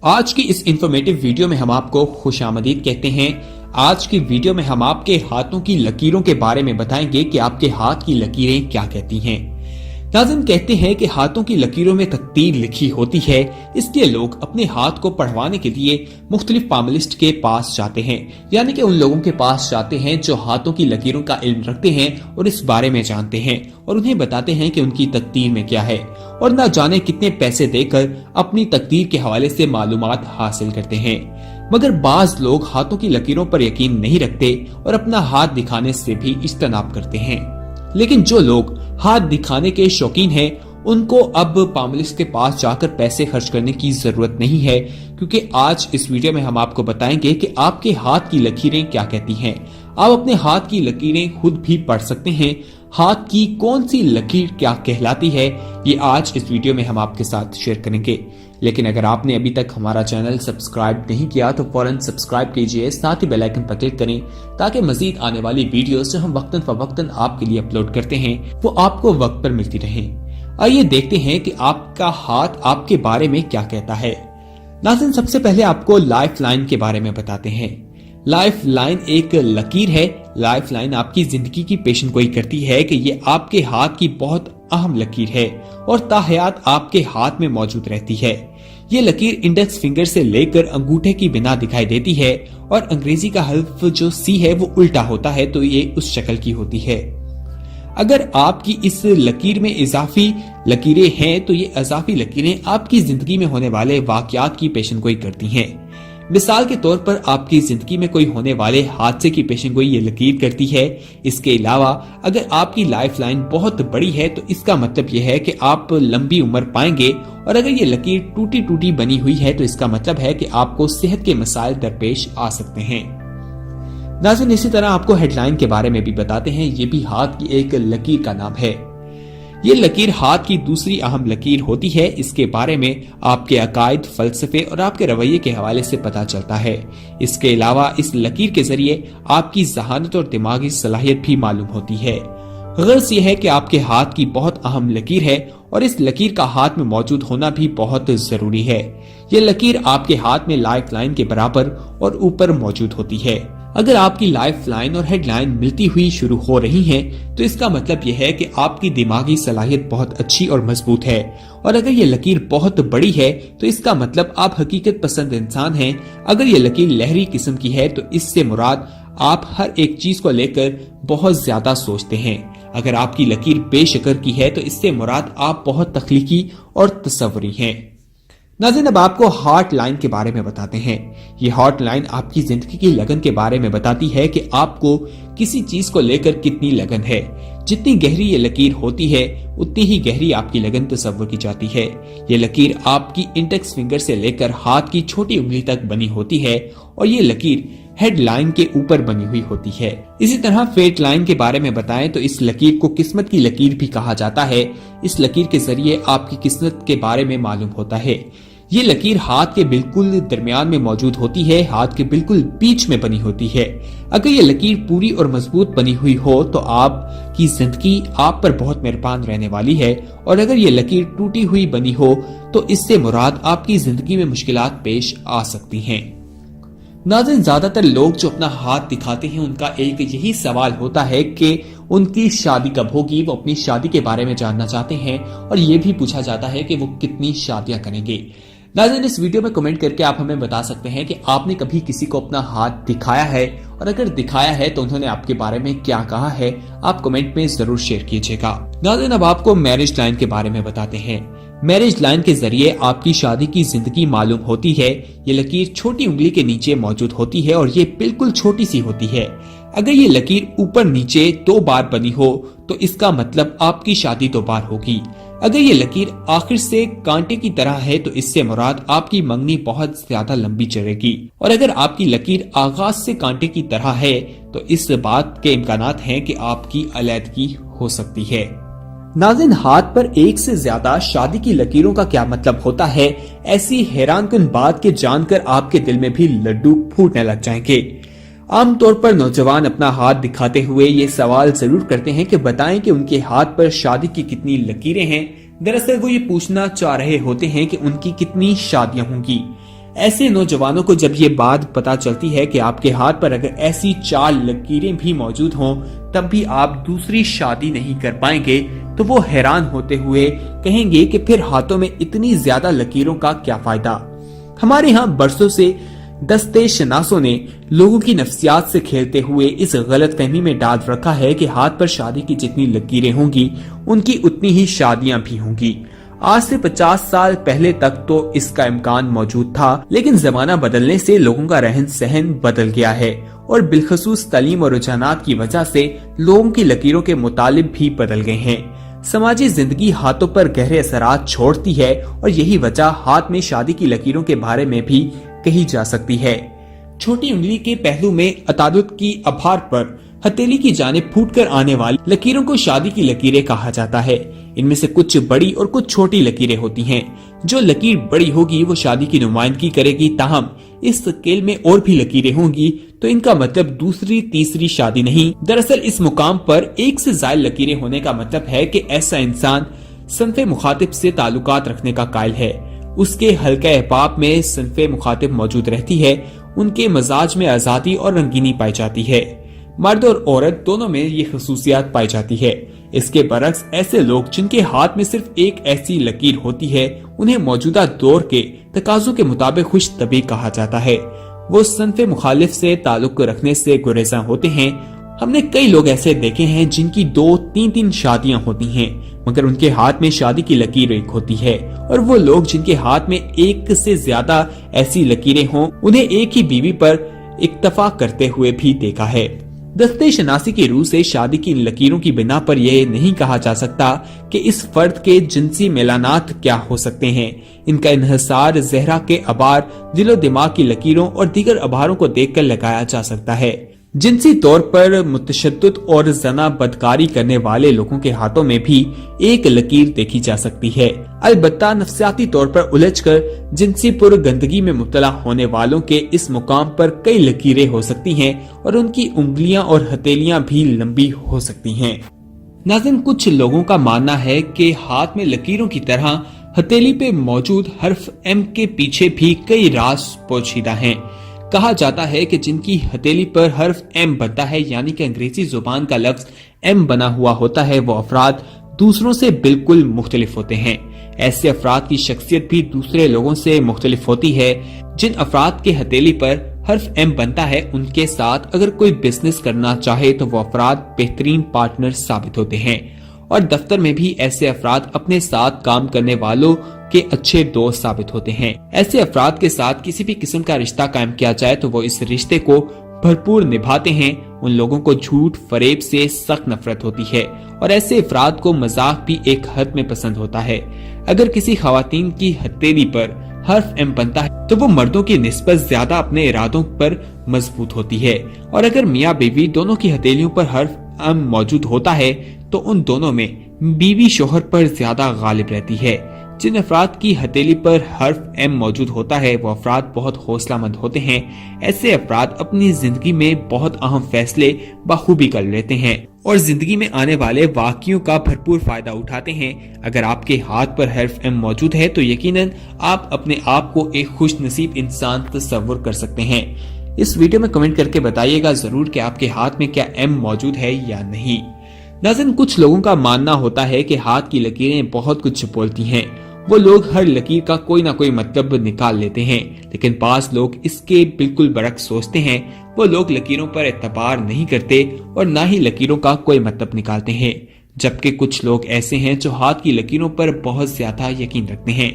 آج کی اس informative video میں ہم آپ کو خوش آمدید کہتے ہیں۔ آج کی ویڈیو میں ہم آپ کے ہاتھوں کی لکیروں کے بارے میں بتائیں گے کہ آپ کے ہاتھ کی لکیریں کیا کہتی ہیں۔ ناظرین، کہتے ہیں کہ ہاتھوں کی لکیروں میں تقدیر لکھی ہوتی ہے، اس لیے لوگ اپنے ہاتھ کو پڑھوانے کے لیے مختلف پالمسٹ کے پاس جاتے ہیں، یعنی کہ ان لوگوں کے پاس جاتے ہیں جو ہاتھوں کی لکیروں کا علم رکھتے ہیں اور اس بارے میں جانتے ہیں اور انہیں بتاتے ہیں کہ ان کی تقدیر میں کیا ہے، اور نہ جانے کتنے پیسے دے کر اپنی تقدیر کے حوالے سے معلومات حاصل کرتے ہیں۔ مگر بعض لوگ ہاتھوں کی لکیروں پر یقین نہیں رکھتے اور اپنا ہاتھ دکھانے سے بھی اجتناب کرتے ہیں۔ لیکن جو لوگ ہاتھ دکھانے کے شوقین ہیں ان کو اب پالمسٹ کے پاس جا کر پیسے خرچ کرنے کی ضرورت نہیں ہے، کیونکہ آج اس ویڈیو میں ہم آپ کو بتائیں گے کہ آپ کے ہاتھ کی لکیریں کیا کہتی ہیں۔ آپ اپنے ہاتھ کی لکیریں خود بھی پڑھ سکتے ہیں۔ ہاتھ کی کون سی لکیر کیا کہلاتی ہے، یہ آج اس ویڈیو میں ہم آپ کے ساتھ شیئر کریں گے۔ لیکن اگر آپ نے ابھی تک ہمارا چینل سبسکرائب نہیں کیا تو فوراً سبسکرائب کیجئے، ساتھ ہی بیل آئیکن پر کلک کریں تاکہ مزید آنے والی ویڈیوز جو ہم وقتاً فوقتاً آپ کے لیے اپلوڈ کرتے ہیں وہ آپ کو وقت پر ملتی رہیں۔ آئیے دیکھتے ہیں کہ آپ کا ہاتھ آپ کے بارے میں کیا کہتا ہے۔ ناظرین، سب سے پہلے آپ کو لائف لائن کے بارے میں بتاتے ہیں۔ لائف لائن ایک لکیر ہے۔ لائف لائن آپ کی زندگی کی پیشن گوئی کرتی ہے کہ یہ آپ کے ہاتھ کی بہت اہم لکیر ہے اور تاحیات آپ کے ہاتھ میں موجود رہتی ہے۔ یہ لکیر انڈیکس فنگر سے لے کر انگوٹھے کی بنا دکھائی دیتی ہے، اور انگریزی کا حرف جو سی ہے وہ الٹا ہوتا ہے تو یہ اس شکل کی ہوتی ہے۔ اگر آپ کی اس لکیر میں اضافی لکیریں ہیں تو یہ اضافی لکیریں آپ کی زندگی میں ہونے والے واقعات کی پیشن گوئی کرتی ہیں۔ مثال کے طور پر آپ کی زندگی میں کوئی ہونے والے حادثے کی پیشن گوئی یہ لکیر کرتی ہے۔ اس کے علاوہ اگر آپ کی لائف لائن بہت بڑی ہے تو اس کا مطلب یہ ہے کہ آپ لمبی عمر پائیں گے، اور اگر یہ لکیر ٹوٹی ٹوٹی بنی ہوئی ہے تو اس کا مطلب ہے کہ آپ کو صحت کے مسائل درپیش آ سکتے ہیں۔ ناظرین، اسی طرح آپ کو ہیڈ لائن کے بارے میں بھی بتاتے ہیں۔ یہ بھی ہاتھ کی ایک لکیر کا نام ہے۔ یہ لکیر ہاتھ کی دوسری اہم لکیر ہوتی ہے۔ اس کے بارے میں آپ کے عقائد، فلسفے اور آپ کے رویے کے حوالے سے پتہ چلتا ہے۔ اس کے علاوہ اس لکیر کے ذریعے آپ کی ذہانت اور دماغی صلاحیت بھی معلوم ہوتی ہے۔ غرض یہ ہے کہ آپ کے ہاتھ کی بہت اہم لکیر ہے اور اس لکیر کا ہاتھ میں موجود ہونا بھی بہت ضروری ہے۔ یہ لکیر آپ کے ہاتھ میں لائف لائن کے برابر اور اوپر موجود ہوتی ہے۔ اگر آپ کی لائف لائن اور ہیڈ لائن ملتی ہوئی شروع ہو رہی ہیں تو اس کا مطلب یہ ہے کہ آپ کی دماغی صلاحیت بہت اچھی اور مضبوط ہے، اور اگر یہ لکیر بہت بڑی ہے تو اس کا مطلب آپ حقیقت پسند انسان ہیں۔ اگر یہ لکیر لہری قسم کی ہے تو اس سے مراد آپ ہر ایک چیز کو لے کر بہت زیادہ سوچتے ہیں۔ اگر آپ کی لکیر بے شکر کی ہے تو اس سے مراد آپ بہت تخلیقی اور تصوری ہیں۔ ناظرین، اب آپ کو ہارٹ لائن کے بارے میں بتاتے ہیں۔ یہ ہارٹ لائن آپ کی زندگی کی لگن کے بارے میں بتاتی ہے کہ آپ کو کسی چیز کو لے کر کتنی لگن ہے۔ جتنی گہری یہ لکیر ہوتی ہے اتنی ہی گہری آپ کی لگن تصور کی جاتی ہے۔ یہ لکیر آپ کی انڈیکس فنگر سے لے کر ہاتھ کی چھوٹی انگلی تک بنی ہوتی ہے، اور یہ لکیر ہیڈ لائن کے اوپر بنی ہوئی ہوتی ہے۔ اسی طرح فیٹ لائن کے بارے میں بتائیں تو اس لکیر کو قسمت کی لکیر بھی کہا جاتا ہے۔ اس لکیر کے ذریعے آپ کی قسمت کے بارے میں معلوم ہوتا ہے۔ یہ لکیر ہاتھ کے بالکل درمیان میں موجود ہوتی ہے، ہاتھ کے بالکل بیچ میں بنی ہوتی ہے۔ اگر یہ لکیر پوری اور مضبوط بنی ہوئی ہو تو آپ کی زندگی آپ پر بہت مہربان رہنے والی ہے، اور اگر یہ لکیر ٹوٹی ہوئی بنی ہو تو اس سے مراد آپ کی زندگی میں مشکلات پیش آ سکتی ہیں۔ ناظرین، زیادہ تر لوگ جو اپنا ہاتھ دکھاتے ہیں ان کا ایک یہی سوال ہوتا ہے کہ ان کی شادی کب ہوگی۔ وہ اپنی شادی کے بارے میں جاننا چاہتے ہیں، اور یہ بھی پوچھا جاتا ہے کہ وہ کتنی شادیاں کریں گے۔ ناظرین، اس ویڈیو میں کمنٹ کر کے آپ ہمیں بتا سکتے ہیں کہ آپ نے کبھی کسی کو اپنا ہاتھ دکھایا ہے، اور اگر دکھایا ہے تو انہوں نے آپ کے بارے میں کیا کہا ہے۔ آپ کمنٹ میں ضرور شیئر کیجئے گا۔ ناظرین، اب آپ کو میرج لائن کے بارے میں بتاتے ہیں۔ میرج لائن کے ذریعے آپ کی شادی کی زندگی معلوم ہوتی ہے۔ یہ لکیر چھوٹی انگلی کے نیچے موجود ہوتی ہے اور یہ بالکل چھوٹی سی ہوتی ہے۔ اگر یہ لکیر اوپر نیچے 2 بار بنی ہو تو اس کا مطلب آپ کی شادی 2 بار ہوگی۔ اگر یہ لکیر آخر سے کانٹے کی طرح ہے تو اس سے مراد آپ کی منگنی بہت زیادہ لمبی چلے گی، اور اگر آپ کی لکیر آغاز سے کانٹے کی طرح ہے تو اس بات کے امکانات ہیں کہ آپ کی علیحدگی ہو سکتی ہے۔ ناظرین، ہاتھ پر ایک سے زیادہ شادی کی لکیروں کا کیا مطلب ہوتا ہے؟ ایسی حیران کن بات کے جان کر آپ کے دل میں بھی لڈو پھوٹنے لگ جائیں گے۔ عام طور پر نوجوان اپنا ہاتھ دکھاتے ہوئے یہ سوال ضرور کرتے ہیں کہ بتائیں کہ ان کے ہاتھ پر شادی کی کتنی لکیریں ہیں۔ دراصل وہ یہ پوچھنا چاہ رہے ہوتے ہیں کہ ان کی کتنی شادیاں ہوں گی۔ ऐसे नौजवानों को जब ये बात पता चलती है कि आपके हाथ पर अगर ऐसी 4 लकीरें भी मौजूद हों तब भी आप दूसरी शादी नहीं कर पाएंगे, तो वो हैरान होते हुए कहेंगे कि फिर हाथों में इतनी ज्यादा लकीरों का क्या फायदा। हमारे यहाँ बरसों से दस्ते शनासों ने लोगों की नफ्सियात से खेलते हुए इस गलत फहमी में डाल रखा है कि हाथ पर शादी की जितनी लकीरें होंगी उनकी उतनी ही शादियां भी होंगी। आज से 50 साल पहले तक तो इसका इम्कान मौजूद था, लेकिन जमाना बदलने से लोगों का रहन सहन बदल गया है और बिलखसूस तालीम और रुझानात की वजह से लोगों की लकीरों के मुतालिब भी बदल गए हैं। समाजी जिंदगी हाथों पर गहरे असरात छोड़ती है और यही वजह हाथ में शादी की लकीरों के बारे में भी कही जा सकती है। छोटी उंगली के पहलू में अतादुत की आभार पर हथेली की जानिब फूटकर आने वाली लकीरों को शादी की लकीरें कहा जाता है। इनमें से कुछ बड़ी और कुछ छोटी लकीरें होती हैं। जो लकीर बड़ी होगी वो शादी की नुमाइंदगी करेगी, ताहम इस स्केल में और भी लकीरें होंगी तो इनका मतलब दूसरी तीसरी शादी नहीं। दरअसल इस मुकाम पर एक से ज्यादा लकीरें होने का मतलब है कि ऐसा इंसान सनफे मुखातिब से ताल्लुकात रखने का कायल है। उसके हल्के अहबाब में सनफे मुखातिब मौजूद रहती है। उनके मजाज में आजादी और रंगीनी पाई जाती है। मर्द और औरत दोनों में ये खसूसियात पाई जाती है। इसके बरक्स ऐसे लोग जिनके हाथ में सिर्फ एक ऐसी लकीर होती है उन्हें मौजूदा दौर के तकाजों के मुताबिक खुश तबी कहा जाता है। वो सनफे मुखालिफ से ताल्लुक रखने से गुरेज़ा होते हैं। हमने कई लोग ऐसे देखे हैं जिनकी 2-3 शादियां होती हैं मगर उनके हाथ में शादी की लकीर एक होती है, और वो लोग जिनके हाथ में एक से ज्यादा ऐसी लकीरें हों उन्हें एक ही बीवी पर इक्तफा करते हुए भी देखा है। दस्ते शनासी की रूह से शादी की इन लकीरों की बिना पर यह नहीं कहा जा सकता कि इस फर्द के जिनसी मेलानात क्या हो सकते हैं। इनका इन्हिसार ज़हरा के अबार, दिलो दिमाग की लकीरों और दीगर अबारों को देखकर लगाया जा सकता है। जिनसी तौर पर मुतशद्दिद और जना बदकारी करने वाले लोगों के हाथों में भी एक लकीर देखी जा सकती है। अलबत्ता नफ्सियाती तौर पर उलझकर जिनसी पुरगंदगी में मुब्तला होने वालों के इस मुकाम पर कई लकीरें हो सकती हैं और उनकी उंगलियां और हथेलियां भी लंबी हो सकती हैं। नाज़रीन, कुछ लोगों का मानना है कि हाथ में लकीरों की तरह हथेली पे मौजूद हर्फ एम के पीछे भी कई राज पोशीदा हैं। कहा जाता है कि जिनकी हथेली पर हर्फ एम बनता है, यानी कि अंग्रेजी जुबान का लफ्ज एम बना हुआ होता है, वो अफराद दूसरों से बिल्कुल मुख्तलिफ होते हैं। ऐसे अफराद की शख्सियत भी दूसरे लोगों से मुख्तलिफ होती है। जिन अफराद के हथेली पर हर्फ एम बनता है उनके साथ अगर कोई बिजनेस करना चाहे तो वो अफराद बेहतरीन पार्टनर साबित होते हैं, और दफ्तर में भी ऐसे अफराद अपने साथ काम करने वालों के अच्छे दोस्त साबित होते हैं। ऐसे अफराद के साथ किसी भी किस्म का रिश्ता कायम किया जाए तो वो इस रिश्ते को भरपूर निभाते हैं। उन लोगों को झूठ फरेब से सख्त नफरत होती है और ऐसे अफराद को मजाक भी एक हद में पसंद होता है। अगर किसी खवातीन की हथेली पर हर्फ एम बनता है तो वो मर्दों की निस्बत ज्यादा अपने इरादों पर मजबूत होती है, और अगर मियाँ बीवी दोनों की हथेलियों पर हर्फ एम मौजूद होता है तो उन दोनों में बीवी शोहर पर ज्यादा गालिब रहती है। जिन अफराद की हथेली पर हर्फ एम मौजूद होता है वो अफराद बहुत हौसलामंद होते हैं। ऐसे अफराद अपनी जिंदगी में बहुत अहम फैसले बखूबी कर लेते हैं और जिंदगी में आने वाले वाक़ियों का भरपूर फायदा उठाते हैं। अगर आपके हाथ पर हर्फ एम मौजूद है तो यकीनन आप अपने आप को एक खुश नसीब इंसान तस्वुर कर सकते हैं। इस वीडियो में कमेंट करके बताइएगा जरूर कि आपके हाथ में क्या एम मौजूद है या नहीं। नाज़रीन, कुछ लोगों का मानना होता है कि हाथ की लकीरें बहुत कुछ बोलती हैं। वो लोग हर लकीर का कोई ना कोई मतलब निकाल लेते हैं, लेकिन बास लोग इसके बिल्कुल बरक्स सोचते हैं। वो लोग लकीरों पर एतबार नहीं करते और ना ही लकीरों का कोई मतलब निकालते हैं, जबकि कुछ लोग ऐसे हैं जो हाथ की लकीरों पर बहुत ज्यादा यकीन रखते हैं।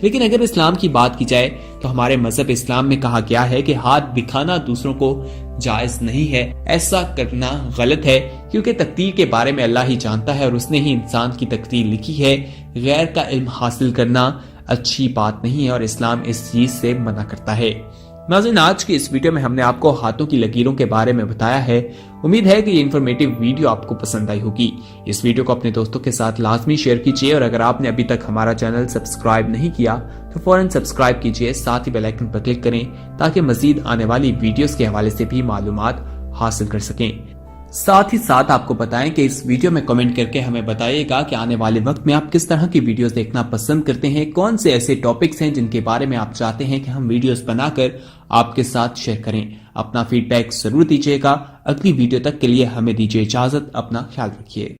लेकिन अगर इस्लाम की बात की जाए तो हमारे मजहब इस्लाम में कहा गया है कि हाथ दिखाना दूसरों को जायज नहीं है। ऐसा करना गलत है क्योंकि तकदीर के बारे में अल्लाह ही जानता है और उसने ही इंसान की तकदीर लिखी है। गैर का इल्म हासिल करना अच्छी बात नहीं है और इस्लाम इस चीज से मना करता है। नाज़रीन, आज की इस वीडियो में हमने आपको हाथों की लकीरों के बारे में बताया है। उम्मीद है कि ये इन्फॉर्मेटिव वीडियो आपको पसंद आई होगी। इस वीडियो को अपने दोस्तों के साथ लाजमी शेयर कीजिए और अगर आपने अभी तक हमारा चैनल सब्सक्राइब नहीं किया तो फौरन सब्सक्राइब कीजिए, साथ ही बेल आइकन पर क्लिक करें ताकि मजीद आने वाली वीडियोस के हवाले से भी मालूमात हासिल कर सकें। साथ ही साथ आपको बताएं कि इस वीडियो में कमेंट करके हमें बताइएगा कि आने वाले वक्त में आप किस तरह की वीडियोस देखना पसंद करते हैं, कौन से ऐसे टॉपिक्स हैं जिनके बारे में आप चाहते हैं कि हम वीडियोस बनाकर आपके साथ शेयर करें। अपना फीडबैक जरूर दीजिएगा। अगली वीडियो तक के लिए हमें दीजिए इजाजत। अपना ख्याल रखिए।